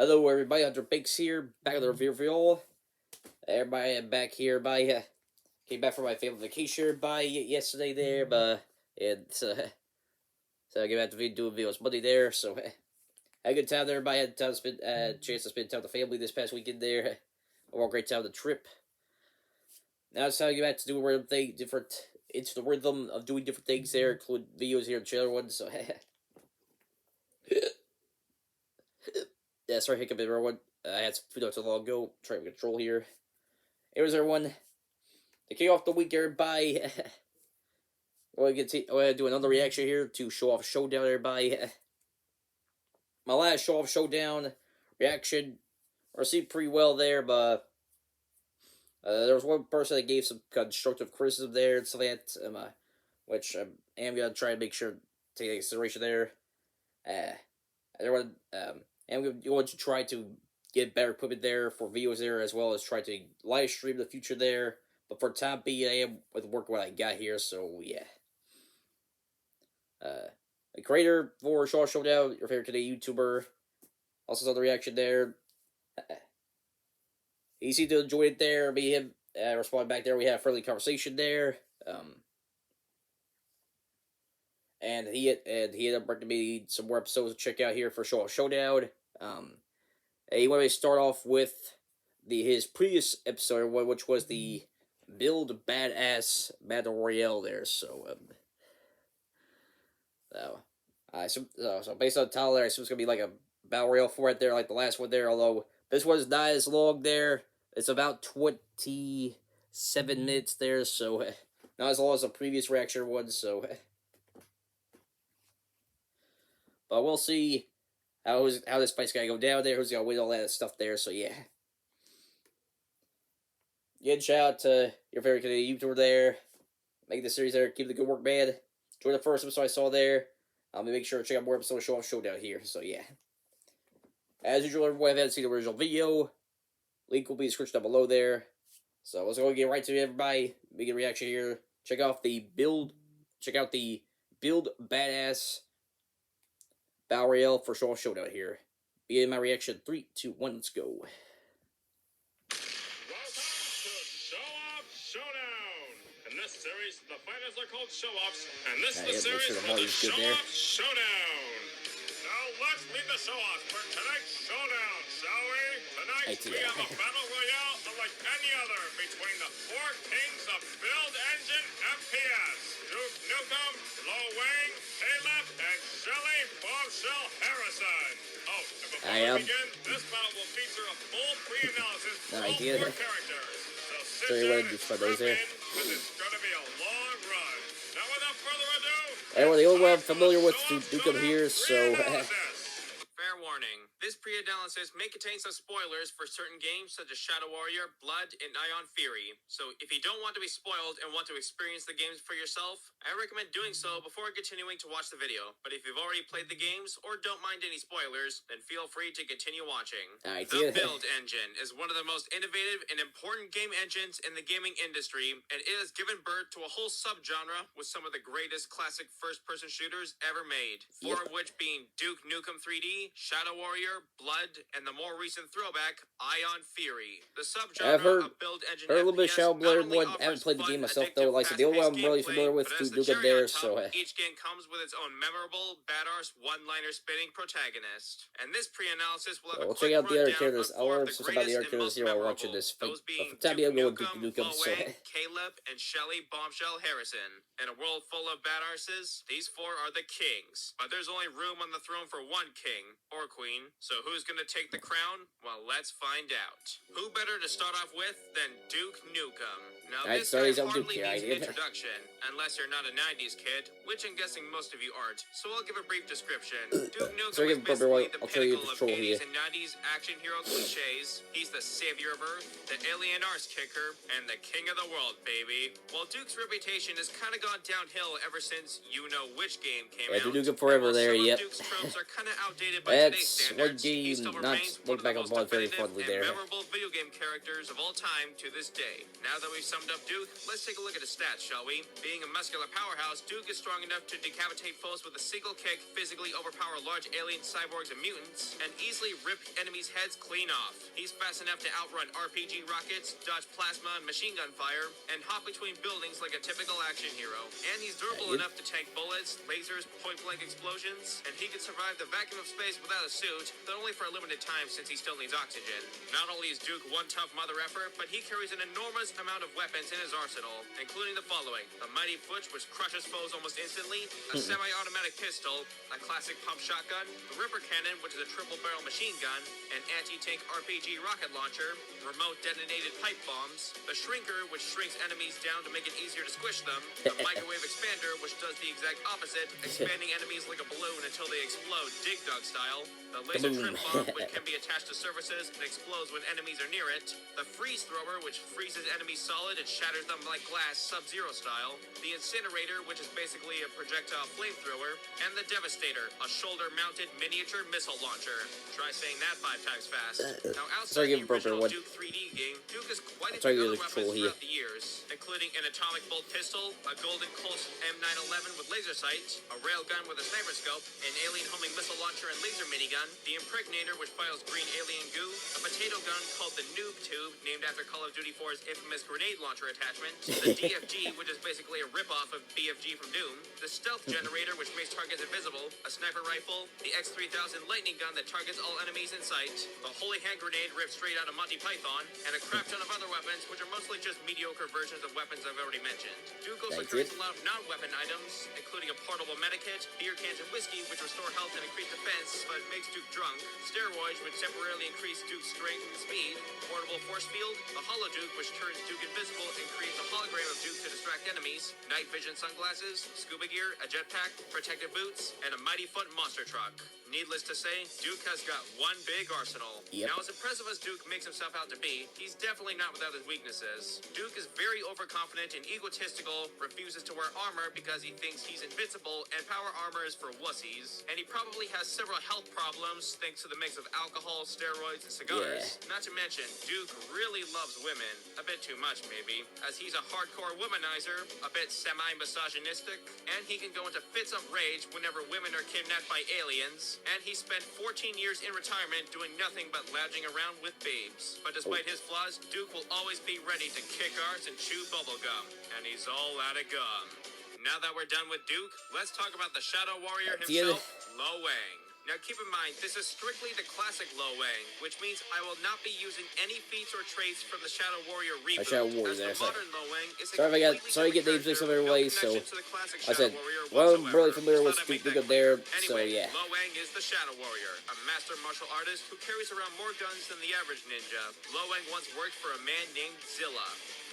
Hello everybody, Hunter Bakes here, back at the reveal. Everybody, I'm back here came back from my family vacation yesterday there, and so I came back to do videos Monday there, so had a good time there. Everybody had time to spend, chance to spend time with the family this past weekend there. I had a great time on the trip. Now it's time to get back to doing random things, into the rhythm of doing different things there, including videos here and channel ones, so yeah, sorry hiccup everyone. I had some food not too long ago, trying to control here. Here's everyone. To kick off the week, everybody. We're gonna do another reaction here to Showoff Showdown, everybody. My last Showoff Showdown reaction received pretty well there, but there was one person that gave some constructive criticism there and stuff like that, which I am gonna try to make sure to take into consideration there. Everyone, I'm going to try to get better equipment there for videos there, as well as try to live stream in the future there. But for time being, I am with work what I got here, so yeah. The creator for Showoff Showdown, your favorite today YouTuber, also saw the reaction there. He seemed to enjoy it there. Me and him responded back there. We had a friendly conversation there. And he ended up recommending some more episodes to check out here for Showoff Showdown. He wanted to start off with his previous episode, which was the Build Badass Battle Royale there. So based on the title there, I assume it's gonna be like a Battle Royale for it there, like the last one there. Although this one's not as long there. It's about 27 minutes there, so not as long as the previous reaction one. So, but we'll see how this fight's gonna go down there. Who's gonna win all that stuff there? So yeah. Again, shout out to your favorite Canadian YouTuber there. Making the series there. Keep the good work, man. Enjoy the first episode I saw there. I'm gonna make sure to check out more episodes of Showoff Showdown here. So yeah. As usual, everyone, if you haven't seen the original video, link will be in the description down below there. So let's go get right to it, everybody. Make a reaction here. Check out the Build Badass Battle Royale for Showoff Showdown here. Begin my reaction. 3, 2, 1, let's go. In this series, the fighters are called show-offs, and this is the series called the Showoff Showdown. Now let's meet the show-offs for tonight's showdown, shall we? Tonight we have a battle royale unlike any other between the four kings of Build Engine FPS: Duke Nukem, Lo Wang, Caleb, and Shelly Bombshell Harrison. Oh, and before we begin, this battle will feature a full pre-analysis for all four characters. So sit down and strap in, because it's going to be a long run. Now without further ado, everyone, the only one I'm familiar with Nukem here, so fair warning. This pre-analysis may contain some spoilers for certain games such as Shadow Warrior, Blood, and Ion Fury. So if you don't want to be spoiled and want to experience the games for yourself, I recommend doing so before continuing to watch the video. But if you've already played the games or don't mind any spoilers, then feel free to continue watching. The Build Engine is one of the most innovative and important game engines in the gaming industry, and it has given birth to a whole subgenre with some of the greatest classic first-person shooters ever made. Four of which being Duke Nukem 3D, Shadow Warrior, Blood, and the more recent throwback, Ion Fury. The subgenre of Build Engine heard a little bit of Shadow Warrior one. I haven't played the game myself though. Like I said, the only one I'm really familiar with is Nukem there. So each game comes with its own memorable, badass one-liner spitting protagonist. And this pre-analysis will have we'll check out the other characters. I'll learn some about the other characters here while watching this fight. But for the time being, I'm going to Nukem. So Caleb and Shelly Bombshell Harrison. In a world full of badasses, these four are the kings. But there's only room on the throne for one king or queen. So who's gonna take the crown? Well, let's find out. Who better to start off with than Duke Nukem? Now this guy hardly needs an introduction, unless you're not a 90s kid, which I'm guessing most of you aren't. So I'll give a brief description. Duke Nukem is basically the pinnacle of 80s and 90s action hero cliches. He's the savior of Earth, the alien arse kicker, and the king of the world, baby. While Duke's reputation has kind of gone downhill ever since you know which game came out. Duke Nukem forever there, yep. Duke's tropes are kind of outdated by today's one game not look back on very fondly there. Memorable video game characters of all time to this day. Now that we've summed up Duke, let's take a look at his stats, shall we? Being a muscular powerhouse, Duke is strong enough to decapitate foes with a single kick, physically overpower large alien cyborgs and mutants, and easily rip enemies' heads clean off. He's fast enough to outrun RPG rockets, dodge plasma and machine gun fire, and hop between buildings like a typical action hero. And he's durable enough to tank bullets, lasers, point-blank explosions, and he can survive the vacuum of space without a suit, but only for a limited time since he still needs oxygen. Not only is Duke one tough mother effer, but he carries an enormous amount of weapons in his arsenal, including the following: a mighty foot which crushes foes almost instantly, a semi-automatic pistol, a classic pump shotgun, the Ripper cannon, which is a triple-barrel machine gun, an anti-tank RPG rocket launcher, remote detonated pipe bombs, the Shrinker, which shrinks enemies down to make it easier to squish them, the microwave expander, which does the exact opposite, expanding enemies like a balloon until they explode, Dig Dug style, the laser trim bomb, which can be attached to surfaces and explodes when enemies are near it, the freeze thrower, which freezes enemies solid and shatters them like glass, Sub-Zero style, the incinerator, which is basically a projectile flamethrower, and the Devastator, a shoulder-mounted miniature missile launcher. Try saying that 5 times fast. Now, outside the original Duke 3D game, Duke has quite a few other weapons throughout the years, including an atomic bolt pistol, a Golden Colt M911 with laser sight, a railgun with a sniper scope, an alien homing missile launcher and laser minigun, the Impregnator, which files green alien goo, a potato gun called the Noob Tube, named after Call of Duty 4's infamous grenade launcher attachment, the DFG, which is basically a ripoff of BFG from Doom, the Stealth Generator, which makes targets invisible, a sniper rifle, the X3000 lightning gun that targets all enemies in sight, the Holy Hand Grenade ripped straight out of Monty Python, and a crap ton of other weapons, which are mostly just mediocre versions of weapons I've already mentioned. Duke also carries a lot of non-weapon items, including a portable medikit, beer cans and whiskey, which restore health and increase defense, but makes Duke drunk, steroids, which temporarily increase Duke's strength and speed, portable force field, the Hollow Duke, which turns Duke invisible and creates a hologram of Duke to distract enemies, night vision sunglasses, scuba gear, a jetpack, protective boots, and a mighty foot monster truck. Needless to say, Duke has got one big arsenal. Now, as impressive as Duke makes himself out to be, he's definitely not without his weaknesses. Duke is very overconfident and egotistical, refuses to wear armor because he thinks he's invincible, and power armor is for wussies. And he probably has several health problems thanks to the mix of alcohol, steroids, and cigars. Not to mention, Duke really loves women. A bit too much, maybe, as he's a hardcore womanizer, a bit semi-misogynistic, and he can go into fits of rage whenever women are kidnapped by aliens. And he spent 14 years in retirement doing nothing but lounging around with babes. But despite his flaws, Duke will always be ready to kick arse and chew bubblegum. And he's all out of gum. Now that we're done with Duke, let's talk about the Shadow Warrior himself, Lo Wang. Now keep in mind, this is strictly the classic Lo Wang, which means I will not be using any feats or traits from the Shadow Warrior reboot. The modern Lo Wang is sorry to get names mixed up everywhere, so I said, well, I'm really familiar with Duke up there, so yeah. Lo Wang is the Shadow Warrior, a master martial artist who carries around more guns than the average ninja. Lo Wang once worked for a man named Zilla.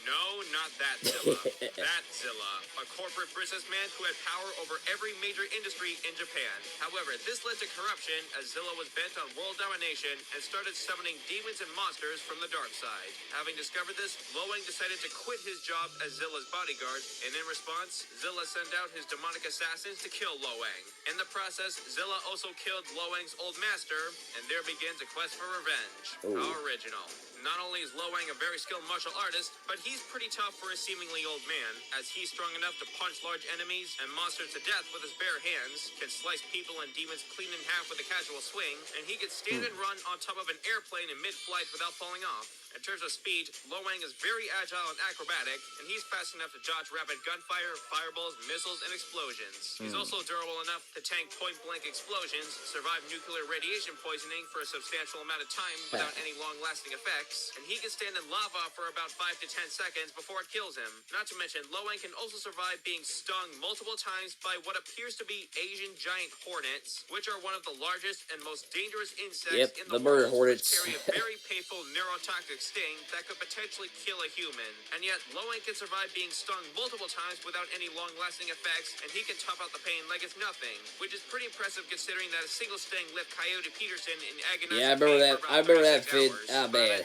No, not that Zilla. That Zilla, a corporate businessman who had power over every major industry in Japan. However, this led to corruption as Zilla was bent on world domination and started summoning demons and monsters from the dark side. Having discovered this, Lo Wang decided to quit his job as Zilla's bodyguard, and in response, Zilla sent out his demonic assassins to kill Lo Wang. In the process, Zilla also killed Lo Wang's old master, and there begins a quest for revenge. How original. Not only is Lo Wang a very skilled martial artist, but he's pretty tough for a seemingly old man, as he's strong enough to punch large enemies and monsters to death with his bare hands, can slice people and demons clean in half with a casual swing, and he can stand and run on top of an airplane in mid-flight without falling off. In terms of speed, Lo Wang is very agile and acrobatic, and he's fast enough to dodge rapid gunfire, fireballs, missiles, and explosions. He's also durable enough to tank point-blank explosions, survive nuclear radiation poisoning for a substantial amount of time without any long-lasting effects, and he can stand in lava for about 5 to 10 seconds before it kills him. Not to mention, Lo Wang can also survive being stung multiple times by what appears to be Asian giant hornets, which are one of the largest and most dangerous insects in the world, which carry a very painful neurotoxic sting that could potentially kill a human. And yet, Lo Wang can survive being stung multiple times without any long-lasting effects, and he can tough out the pain like it's nothing, which is pretty impressive considering that a single sting left Coyote Peterson in agonizing pain for about 36 hours. I remember that vid. Oh man,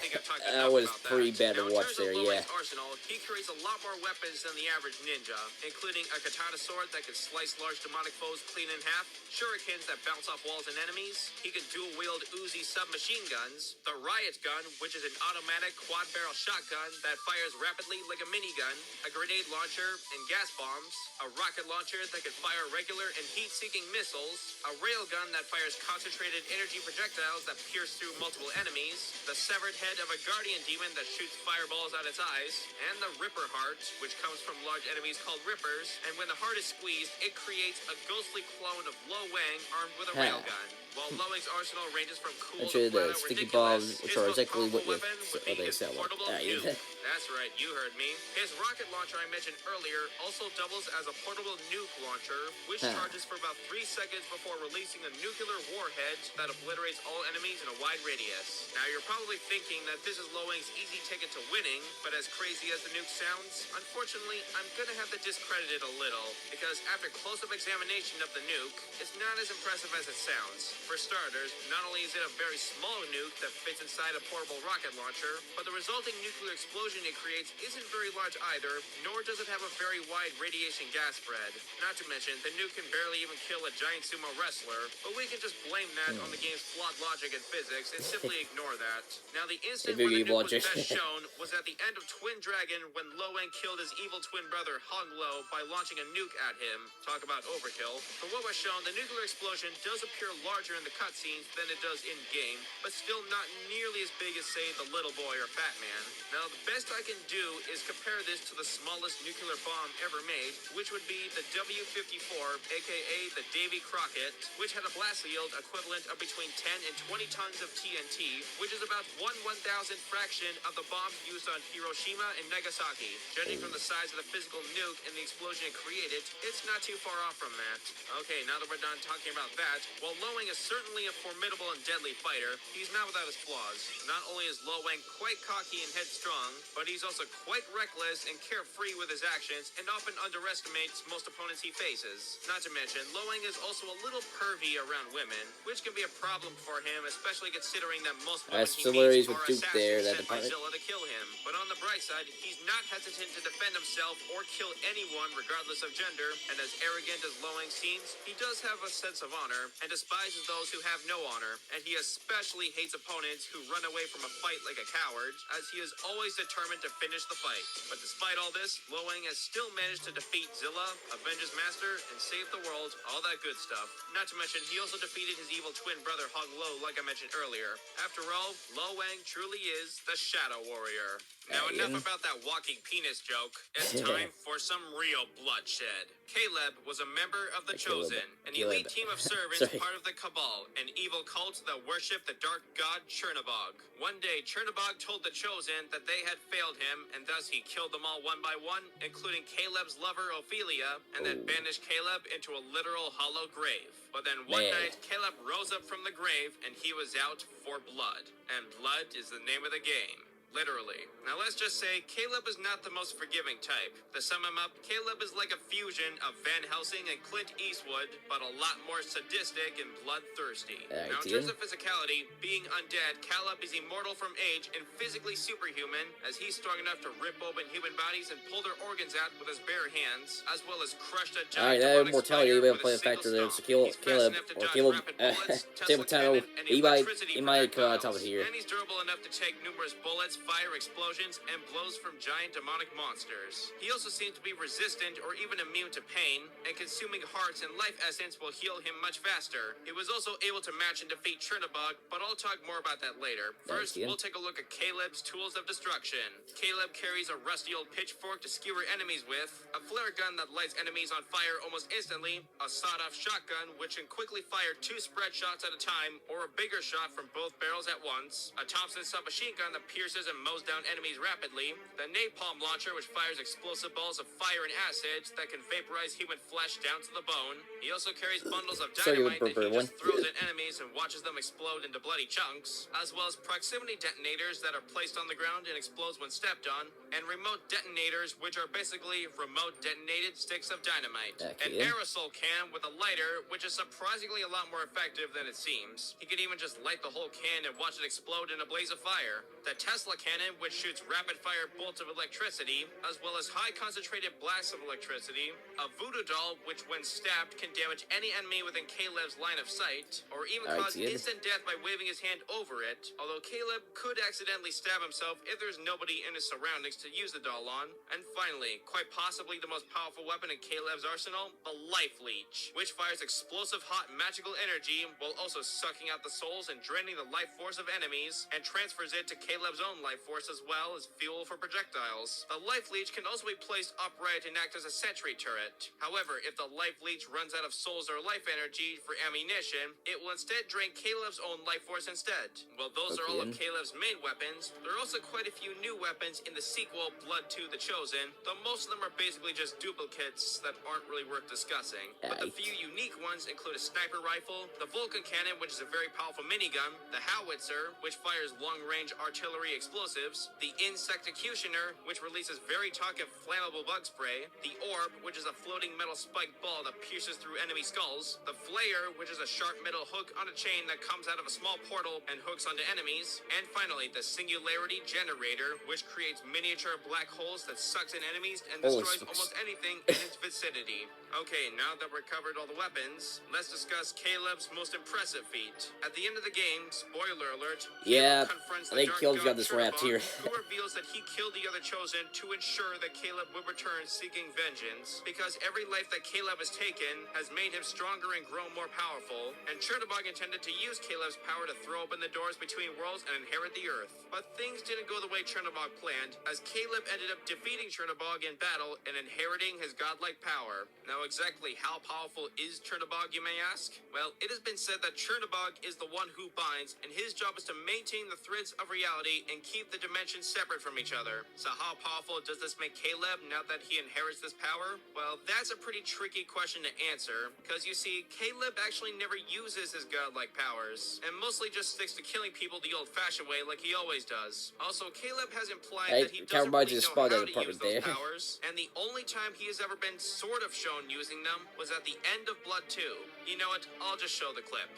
that was pretty bad to watch there, yeah. arsenal, he carries a lot more weapons than the average ninja, including a katana sword that can slice large demonic foes clean in half, shurikens that bounce off walls and enemies, he can dual-wield Uzi submachine guns, the riot gun, which is an automatic quad-barrel shotgun that fires rapidly like a minigun, a grenade launcher and gas bombs, a rocket launcher that can fire regular and heat-seeking missiles, a railgun that fires concentrated energy projectiles that pierce through multiple enemies, the severed head of a guardian demon that shoots fireballs out its eyes, and the Ripper Heart, which comes from large enemies called Rippers, and when the heart is squeezed, it creates a ghostly clone of Lo Wang armed with a railgun. While Lo Wang's arsenal ranges from cool to flat out sticky ridiculous, bombs, which his are most exactly powerful what weapon would be they his sell. portable nuke. That's right, you heard me. His rocket launcher I mentioned earlier also doubles as a portable nuke launcher, which charges for about 3 seconds before releasing a nuclear warhead that obliterates all enemies in a wide radius. Now you're probably thinking that this is Lo Wang's easy ticket to winning, but as crazy as the nuke sounds, unfortunately I'm gonna have to discredit it a little, because after close-up examination of the nuke, it's not as impressive as it sounds. For starters, not only is it a very small nuke that fits inside a portable rocket launcher, but the resulting nuclear explosion it creates isn't very large either, nor does it have a very wide radiation gas spread. Not to mention, the nuke can barely even kill a giant sumo wrestler, but we can just blame that on the game's flawed logic and physics and simply ignore that. Now, the instant when the nuke was best shown was at the end of Twin Dragon when Lo Wang killed his evil twin brother Hong Lo by launching a nuke at him. Talk about overkill. For what was shown, the nuclear explosion does appear larger in the cutscenes than it does in-game, but still not nearly as big as, say, the Little Boy or Fat Man. Now, the best I can do is compare this to the smallest nuclear bomb ever made, which would be the W-54, aka the Davy Crockett, which had a blast yield equivalent of between 10 and 20 tons of TNT, which is about 1/1000th fraction of the bombs used on Hiroshima and Nagasaki. Judging from the size of the physical nuke and the explosion it created, it's not too far off from that. Okay, now that we're done talking about that, while Lo Wang is certainly a formidable and deadly fighter, he's not without his flaws. Not only is Lo Wang quite cocky and headstrong, but he's also quite reckless and carefree with his actions and often underestimates most opponents he faces. Not to mention, Lo Wang is also a little pervy around women, which can be a problem for him, especially considering that most women he meets are assassins sent by Zilla to kill him. But on the bright side, he's not hesitant to defend himself or kill anyone regardless of gender, and as arrogant as Lo Wang seems, he does have a sense of honor and despises those who have no honor, and he especially hates opponents who run away from a fight like a coward, as he is always determined to finish the fight. But despite all this, Lo Wang has still managed to defeat Zilla, avenge his master, and save the world, all that good stuff. Not to mention, he also defeated his evil twin brother Hong Lo, like I mentioned earlier. After all, Lo Wang truly is the Shadow Warrior. Now enough about that walking penis joke. It's time for some real bloodshed. Caleb was a member of the Chosen, an elite team of servants part of the Cabal, an evil cult that worshipped the dark god Chernabog. One day, Chernabog told the Chosen that they had failed him, and thus he killed them all one by one, including Caleb's lover Ophelia, and then banished Caleb into a literal hollow grave. But then one night, Caleb rose up from the grave, and he was out for blood. And blood is the name of the game. Literally. Now let's just say, Caleb is not the most forgiving type. To sum him up, Caleb is like a fusion of Van Helsing and Clint Eastwood, but a lot more sadistic and bloodthirsty. Now in terms of physicality, being undead, Caleb is immortal from age and physically superhuman, as he's strong enough to rip open human bodies and pull their organs out with his bare hands, as well as crush a giant demonic spider with a single stomp. He's fast enough to dodge rapid bullets, Tesla cannon, and electricity projectiles, and he's durable enough to take numerous bullets, fire explosions, and blows from giant demonic monsters. He also seems to be resistant or even immune to pain, and consuming hearts and life essence will heal him much faster. He was also able to match and defeat Chernabog, but I'll talk more about that later. First, we'll take a look at Caleb's tools of destruction. Caleb carries a rusty old pitchfork to skewer enemies with, a flare gun that lights enemies on fire almost instantly, a sawed-off shotgun which can quickly fire 2 spread shots at a time, or a bigger shot from both barrels at once, a Thompson submachine gun that pierces and mows down enemies rapidly, the napalm launcher which fires explosive balls of fire and acids that can vaporize human flesh down to the bone. He also carries bundles of dynamite that he just throws at enemies and watches them explode into bloody chunks, as well as proximity detonators that are placed on the ground and explode when stepped on, and remote detonators which are basically remote detonated sticks of dynamite. An aerosol can with a lighter which is surprisingly a lot more effective than it seems. He can even just light the whole can and watch it explode in a blaze of fire. The Tesla cannon, which shoots rapid-fire bolts of electricity, as well as high-concentrated blasts of electricity, a voodoo doll, which when stabbed can damage any enemy within Caleb's line of sight, or even cause instant death by waving his hand over it, although Caleb could accidentally stab himself if there's nobody in his surroundings to use the doll on. And finally, quite possibly the most powerful weapon in Caleb's arsenal, the Life Leech, which fires explosive hot magical energy while also sucking out the souls and draining the life force of enemies, and transfers it to Caleb's own life force as well as fuel for projectiles. The Life Leech can also be placed upright and act as a sentry turret. However, if the Life Leech runs out of souls or life energy for ammunition, it will instead drain Caleb's own life force instead. Well, those are all of Caleb's main weapons. There are also quite a few new weapons in the sequel, Blood 2: The Chosen, though most of them are basically just duplicates that aren't really worth discussing. But the few unique ones include a sniper rifle, the Vulcan cannon, which is a very powerful minigun, the howitzer, which fires long-range artillery explosives, the insecticutioner, which releases very toxic flammable bug spray, the orb, which is a floating metal spiked ball that pierces through enemy skulls, the flayer, which is a sharp metal hook on a chain that comes out of a small portal and hooks onto enemies, and finally the singularity generator, which creates miniature black holes that sucks in enemies and destroys almost anything in its vicinity. Okay, now that we're covered all the weapons, let's discuss Caleb's most impressive feat. At the end of the game, spoiler alert, Caleb confronts the Dark God Chernobog, who reveals that he killed the other Chosen to ensure that Caleb would return seeking vengeance, because every life that Caleb has taken has made him stronger and grown more powerful, and Chernobog intended to use Caleb's power to throw open the doors between worlds and inherit the Earth. But things didn't go the way Chernobog planned, as Caleb ended up defeating Chernobog in battle and inheriting his godlike power. Now, exactly how powerful is Chernobog, you may ask? Well, it has been said that Chernobog is the one who binds, and his job is to maintain the threads of reality and keep the dimensions separate from each other. So how powerful does this make Caleb now that he inherits this power? Well, that's a pretty tricky question to answer, because you see, Caleb actually never uses his godlike powers, and mostly just sticks to killing people the old-fashioned way like he always does. Also, Caleb has implied that he doesn't really know how to use those powers, and the only time he has ever been sort of shown using them was at the end of Blood 2. You know what? I'll just show the clip.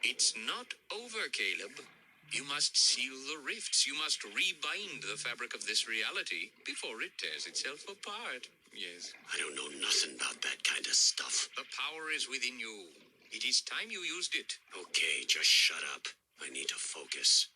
It's not over, Caleb. You must seal the rifts. You must rebind the fabric of this reality before it tears itself apart. Yes. I don't know nothing about that kind of stuff. The power is within you. It is time you used it. Okay, just shut up. I need to focus.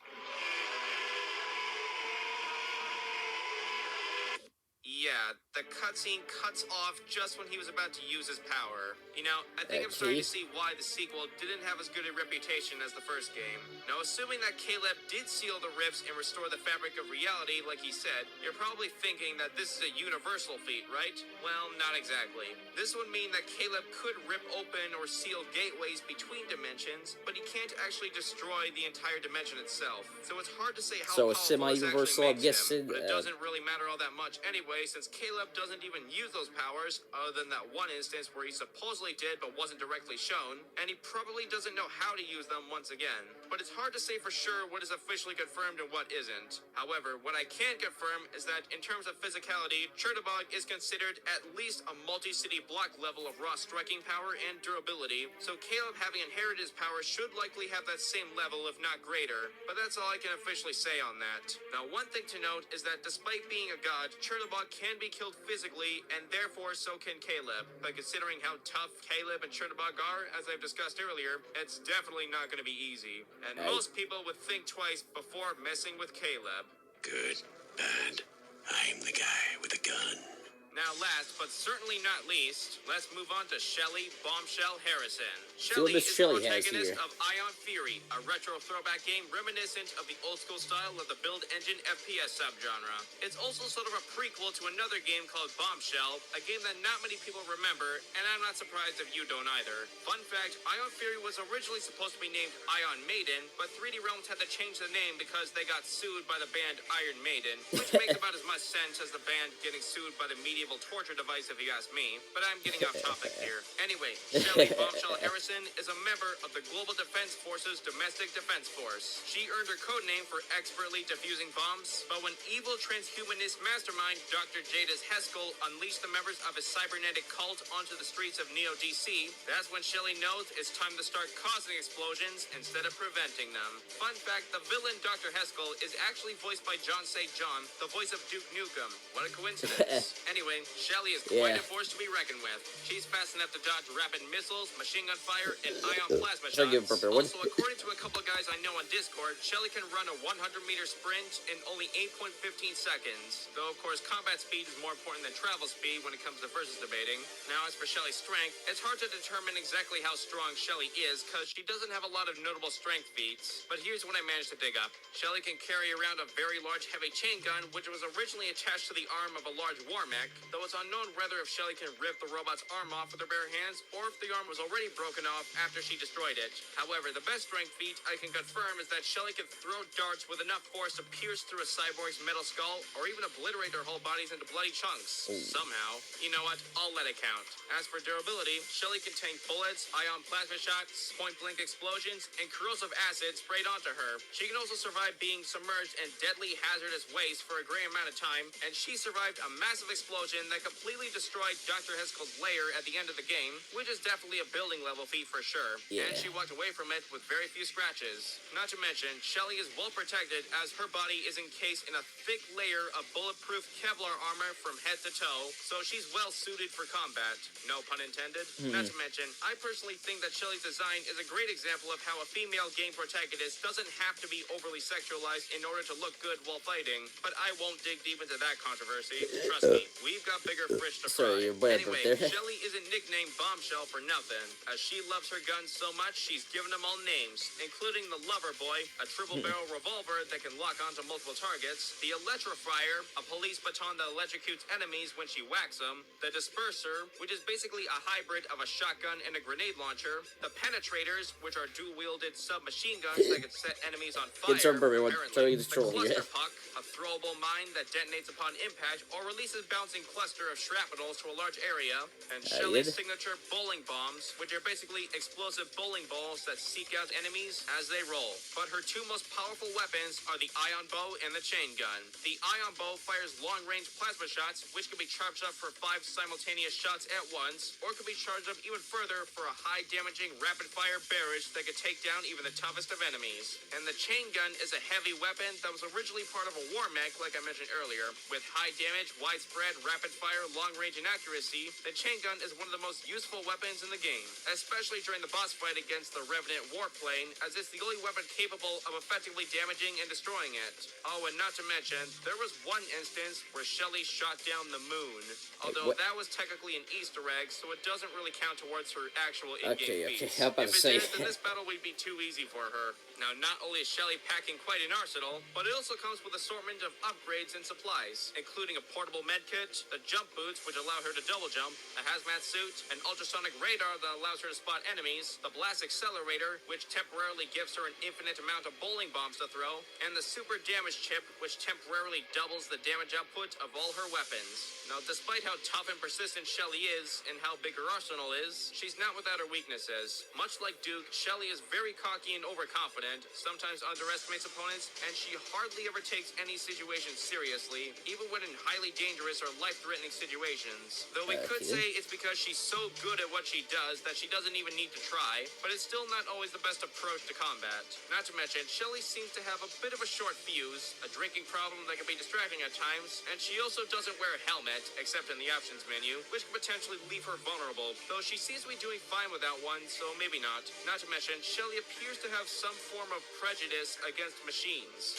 Yeah, the cutscene cuts off just when he was about to use his power. You know, I think I'm starting to see why the sequel didn't have as good a reputation as the first game. Now, assuming that Caleb did seal the rifts and restore the fabric of reality like he said, you're probably thinking that this is a universal feat, right? Well, not exactly. This would mean that Caleb could rip open or seal gateways between dimensions, but he can't actually destroy the entire dimension itself. So it's hard to say how powerful this actually makes him, but it doesn't really matter all that much anyway, since Caleb doesn't even use those powers, other than that one instance where he supposedly did but wasn't directly shown, and he probably doesn't know how to use them once again. But it's hard to say for sure what is officially confirmed and what isn't. However, what I can confirm is that in terms of physicality, Chernobog is considered at least a multi-city block level of raw striking power and durability, so Caleb having inherited his power should likely have that same level if not greater, but that's all I can officially say on that. Now, one thing to note is that despite being a god, Chernobog can be killed physically, and therefore so can Caleb. But considering how tough Caleb and Chernobog are, as I've discussed earlier, it's definitely not going to be easy. And most people would think twice before messing with Caleb. Good, bad. I'm the guy with a gun. Now last, but certainly not least, let's move on to Shelly Bombshell Harrison. Shelly is the protagonist of Ion Fury, a retro throwback game reminiscent of the old-school style of the Build Engine FPS subgenre. It's also sort of a prequel to another game called Bombshell, a game that not many people remember, and I'm not surprised if you don't either. Fun fact, Ion Fury was originally supposed to be named Ion Maiden, but 3D Realms had to change the name because they got sued by the band Iron Maiden, which makes about as much sense as the band getting sued by the media evil torture device if you ask me, but I'm getting off topic here. Anyway, Shelly Bombshell Harrison is a member of the Global Defense Force's Domestic Defense Force. She earned her code name for expertly defusing bombs, but when evil transhumanist mastermind Dr. Jadis Heskell unleashed the members of his cybernetic cult onto the streets of Neo DC, that's when Shelly knows it's time to start causing explosions instead of preventing them. Fun fact, the villain Dr. Heskell is actually voiced by John St. John, the voice of Duke Nukem. What a coincidence. Anyway, Shelly is quite a force to be reckoned with. She's fast enough to dodge rapid missiles, machine gun fire, and ion plasma shots. Also, according to a couple of guys I know on Discord, Shelly can run a 100-meter sprint in only 8.15 seconds. Though, of course, combat speed is more important than travel speed when it comes to versus debating. Now, as for Shelly's strength, it's hard to determine exactly how strong Shelly is, because she doesn't have a lot of notable strength feats. But here's what I managed to dig up. Shelly can carry around a very large heavy chain gun, which was originally attached to the arm of a large war mech, though it's unknown whether if Shelly can rip the robot's arm off with her bare hands, or if the arm was already broken off after she destroyed it. However, the best strength feat I can confirm is that Shelly can throw darts with enough force to pierce through a cyborg's metal skull, or even obliterate their whole bodies into bloody chunks. Somehow. You know what? I'll let it count. As for durability, Shelly can tank bullets, ion plasma shots, point-blank explosions, and corrosive acid sprayed onto her. She can also survive being submerged in deadly hazardous waste for a great amount of time, and she survived a massive explosion that completely destroyed Dr. Heskell's lair at the end of the game, which is definitely a building level feat for sure. And she walked away from it with very few scratches. Not to mention, Shelly is well protected as her body is encased in a thick layer of bulletproof Kevlar armor from head to toe, so she's well suited for combat. No pun intended. Not to mention, I personally think that Shelly's design is a great example of how a female game protagonist doesn't have to be overly sexualized in order to look good while fighting, but I won't dig deep into that controversy. Trust me, we've got bigger fish to fry. Anyway, Shelly isn't nicknamed Bombshell for nothing, as she loves her guns so much she's given them all names, including the Lover Boy, a triple-barrel revolver that can lock onto multiple targets, the Electrofire, a police baton that electrocutes enemies when she whacks them, the Disperser, which is basically a hybrid of a shotgun and a grenade launcher, the Penetrators, which are dual-wielded submachine guns that can set enemies on fire, the Cluster Puck, a throwable mine that detonates upon impact or releases bouncing cluster of shrapnels to a large area, and Shelly's signature bowling bombs, which are basically explosive bowling balls that seek out enemies as they roll. But her two most powerful weapons are the ion bow and the chain gun. The ion bow fires long-range plasma shots, which can be charged up for 5 simultaneous shots at once, or can be charged up even further for a high-damaging rapid-fire barrage that could take down even the toughest of enemies. And the chain gun is a heavy weapon that was originally part of a war mech, like I mentioned earlier. With high damage, widespread, rapid-fire, long-range, and accuracy, the chain gun is one of the most useful weapons in the game, especially during the boss fight against the Revenant warplane, as it's the only weapon capable of effectively damaging and destroying it. Oh, and not to mention, there was one instance where Shelly shot down the moon, although that was technically an Easter egg, so it doesn't really count towards her actual in-game feats. I'm about to say. If it did, then this battle would be too easy for her. Now, not only is Shelly packing quite an arsenal, but it also comes with assortment of upgrades and supplies, including a portable medkit, the jump boots, which allow her to double jump, a hazmat suit, an ultrasonic radar that allows her to spot enemies, the blast accelerator, which temporarily gives her an infinite amount of bowling bombs to throw, and the super damage chip, which temporarily doubles the damage output of all her weapons. Now, despite how tough and persistent Shelly is, and how big her arsenal is, she's not without her weaknesses. Much like Duke, Shelly is very cocky and overconfident, sometimes underestimates opponents, and she hardly ever takes any situation seriously, even when in highly dangerous or life-threatening situations. Though we could say it's because she's so good at what she does that she doesn't even need to try, but it's still not always the best approach to combat. Not to mention, Shelly seems to have a bit of a short fuse, a drinking problem that can be distracting at times, and she also doesn't wear a helmet, except in the options menu, which could potentially leave her vulnerable, though she seems to be doing fine without one, so maybe not. Not to mention, Shelly appears to have some form of prejudice against machines.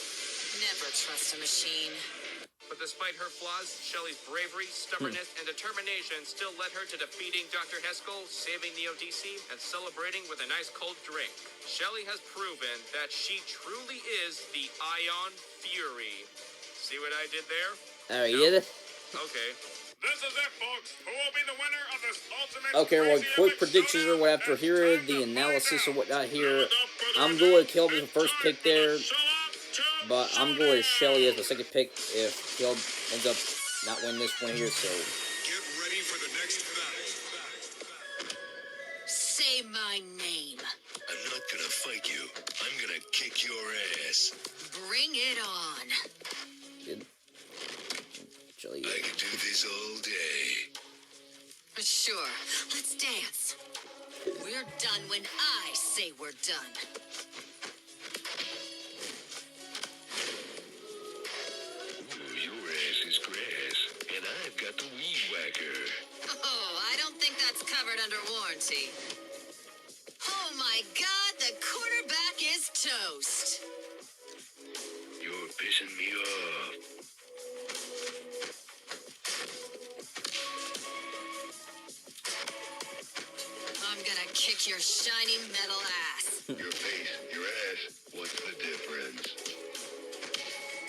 Never trust a machine. But despite her flaws, Shelly's bravery, stubbornness, and determination still led her to defeating Dr. Heskell, saving the ODC, and celebrating with a nice cold drink. Shelly has proven that she truly is the Ion Fury. See what I did there? Okay. This is it, folks. Who will be the winner of this ultimate well, crazy quick epic predictions or showdown? what after It's here, time the to analysis or find whatnot out. here. Without further I'm ado, going to Caleb as the it's first time pick for the there, Showoff but I'm going with Showdown. Shelly as the second pick if Caleb ends up not winning this one here, so my name. I'm not gonna fight you. I'm gonna kick your ass. Bring it on. Good. Shelly. I could do this all day. Sure, let's dance. We're done when I say we're done. Ooh, your ass is grass, and I've got the weed whacker. Oh, I don't think that's covered under warranty. Oh my God, the quarterback is toast. You're pissing me off. I'm gonna kick your shiny metal ass. Your face, your ass, what's the difference?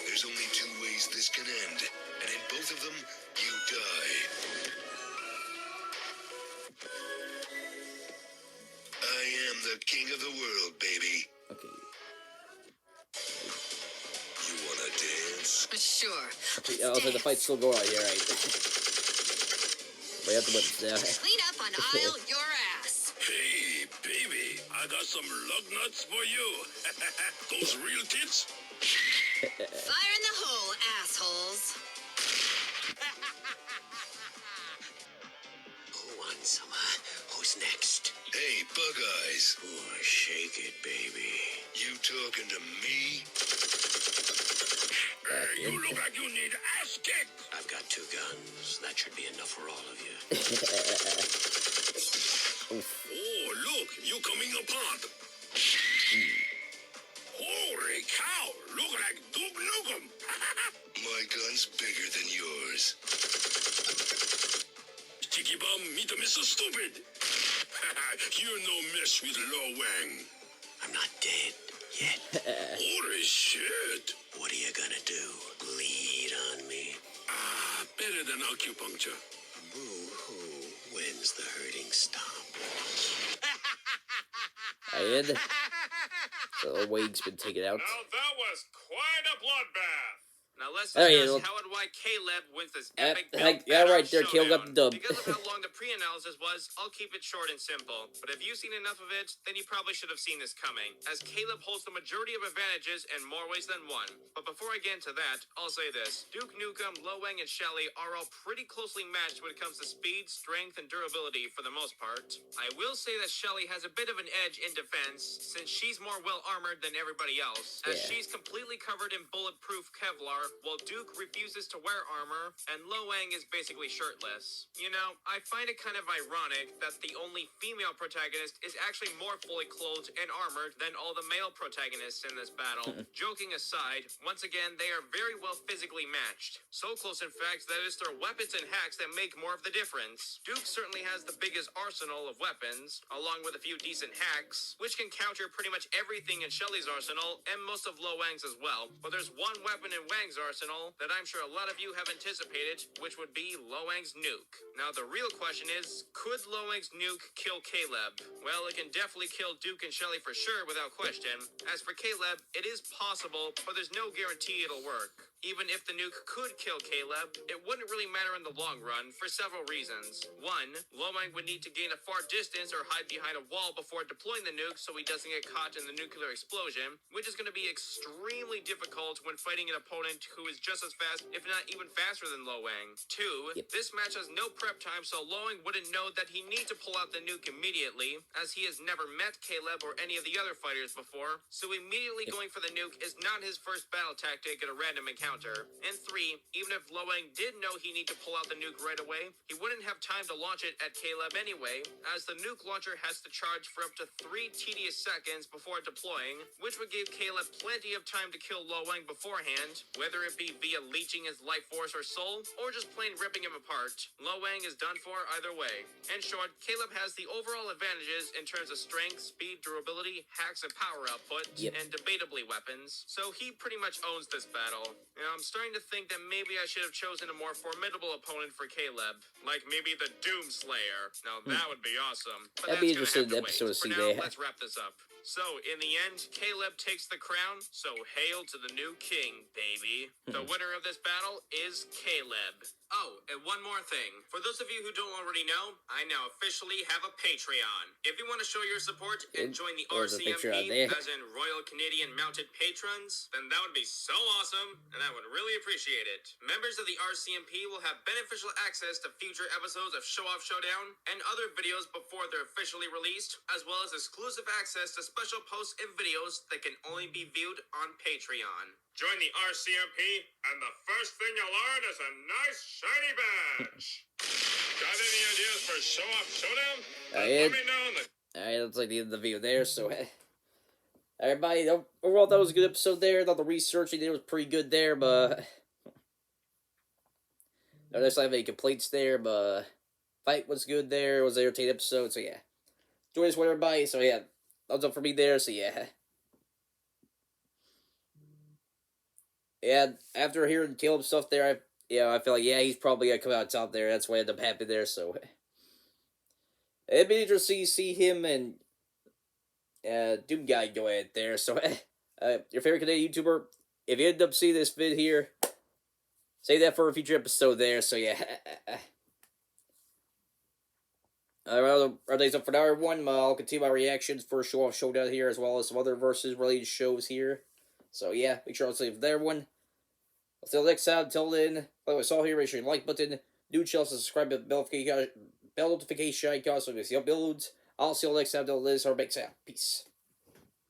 There's only two ways this can end, and in both of them, you die. I am the king of the world, baby. Okay. You wanna dance? Sure. Okay, also, the fight still go on here, right? We have to put it Clean up on aisle your ass. Hey, baby, I got some lug nuts for you. Those real tits? Fire in the hole, assholes. Who wants some? Who's next? Hey, Bug Eyes. Oh, shake it, baby. You talking to me? Hey, you look like you need ass kicked. I've got 2 guns. That should be enough for all of you. Oh, look, you coming apart. Holy cow, look like Duke Nukem. My gun's bigger than yours. Sticky Bum, meet Mr. Stupid. You're no mess with Lo Wang. I'm not dead yet. Holy shit. What are you gonna do? Bleed on me? Ah, better than acupuncture. Boo-hoo. When's the hurting stop? And the wig's been taken out. Now that was quite a bloodbath. Now let's Oh, discuss yeah, how and why Caleb wins this Yeah, epic like- Build yeah, Badass right there, Caleb got the Showdown. dub. Because of how long the pre-analysis was, I'll keep it short and simple. But if you've seen enough of it, then you probably should have seen this coming, as Caleb holds the majority of advantages in more ways than one. But before I get into that, I'll say this. Duke Nukem, Lo Wang, and Shelly are all pretty closely matched when it comes to speed, strength, and durability for the most part. I will say that Shelly has a bit of an edge in defense, since she's more well-armored than everybody else, as Yeah. she's completely covered in bulletproof Kevlar, while Duke refuses to wear armor, and Lo Wang is basically shirtless. You know, I find it kind of ironic that the only female protagonist is actually more fully clothed and armored than all the male protagonists in this battle. Joking aside, once again, they are very well physically matched. So close, in fact, that it's their weapons and hacks that make more of the difference. Duke certainly has the biggest arsenal of weapons, along with a few decent hacks, which can counter pretty much everything in Shelly's arsenal, and most of Lo Wang's as well. But there's one weapon in Wang's arsenal that I'm sure a lot of you have anticipated, which would be Lo Wang's nuke. Now, the real question is, could Lo Wang's nuke kill Caleb? Well, it can definitely kill Duke and Shelly for sure, without question. As for Caleb, it is possible, but there's no guarantee it'll work. Even if the nuke could kill Caleb, it wouldn't really matter in the long run for several reasons. One, Lo Wang would need to gain a far distance or hide behind a wall before deploying the nuke so he doesn't get caught in the nuclear explosion, which is going to be extremely difficult when fighting an opponent who is just as fast, if not even faster than Lo Wang. Two, this match has no prep time, so Lo Wang wouldn't know that he needs to pull out the nuke immediately, as he has never met Caleb or any of the other fighters before, so immediately going for the nuke is not his first battle tactic in a random encounter. And three, even if Lo Wang did know he needed to pull out the nuke right away, he wouldn't have time to launch it at Caleb anyway, as the nuke launcher has to charge for up to 3 tedious seconds before deploying, which would give Caleb plenty of time to kill Lo Wang beforehand, whether it be via leeching his life force or soul, or just plain ripping him apart. Lo Wang is done for either way. In short, Caleb has the overall advantages in terms of strength, speed, durability, hacks, and power output, and debatably weapons, so he pretty much owns this battle. Now, I'm starting to think that maybe I should have chosen a more formidable opponent for Caleb, like maybe the Doom Slayer. Now, that would be awesome. But That'd be that's interesting gonna have to episode wait. to For see now, there. let's wrap this up. So, in the end, Caleb takes the crown, so hail to the new king, baby. The winner of this battle is Caleb. Oh, and one more thing. For those of you who don't already know, I now officially have a Patreon. If you want to show your support and join the There's a picture out RCMP, there. as in Royal Canadian Mounted Patrons, then that would be so awesome, and I would really appreciate it. Members of the RCMP will have beneficial access to future episodes of Showoff Showdown and other videos before they're officially released, as well as exclusive access to special posts and videos that can only be viewed on Patreon. Join the RCMP, and the first thing you'll learn is a nice shiny badge. Got any ideas for Showoff Showdown? Let me know in the... Alright, that's like the end of the video there, so... Everybody, overall, that was a good episode there. I thought the research he did was pretty good there, but... I don't have any complaints there, but... Fight was good there. It was an entertaining episode, so yeah. Enjoy this one, everybody, so yeah. Thumbs up for me there, so yeah. Yeah, after hearing Caleb's stuff there, I feel like, yeah, he's probably gonna come out top there. That's why I ended up happy there, so... It'd be interesting to see him and Doom Guy go at it there, so... your favorite Canadian YouTuber, if you end up seeing this vid here, save that for a future episode there, so yeah. Our days up for now, everyone. I'll continue my reactions for Showoff Showdown here, as well as some other versus related shows here. So yeah, make sure I'll save there, everyone. Until next time, until then, like what I saw here, make sure you like button, do channel, subscribe to the bell notification icon so you can see uploads. I'll see you next time, until this, our big sound. Peace.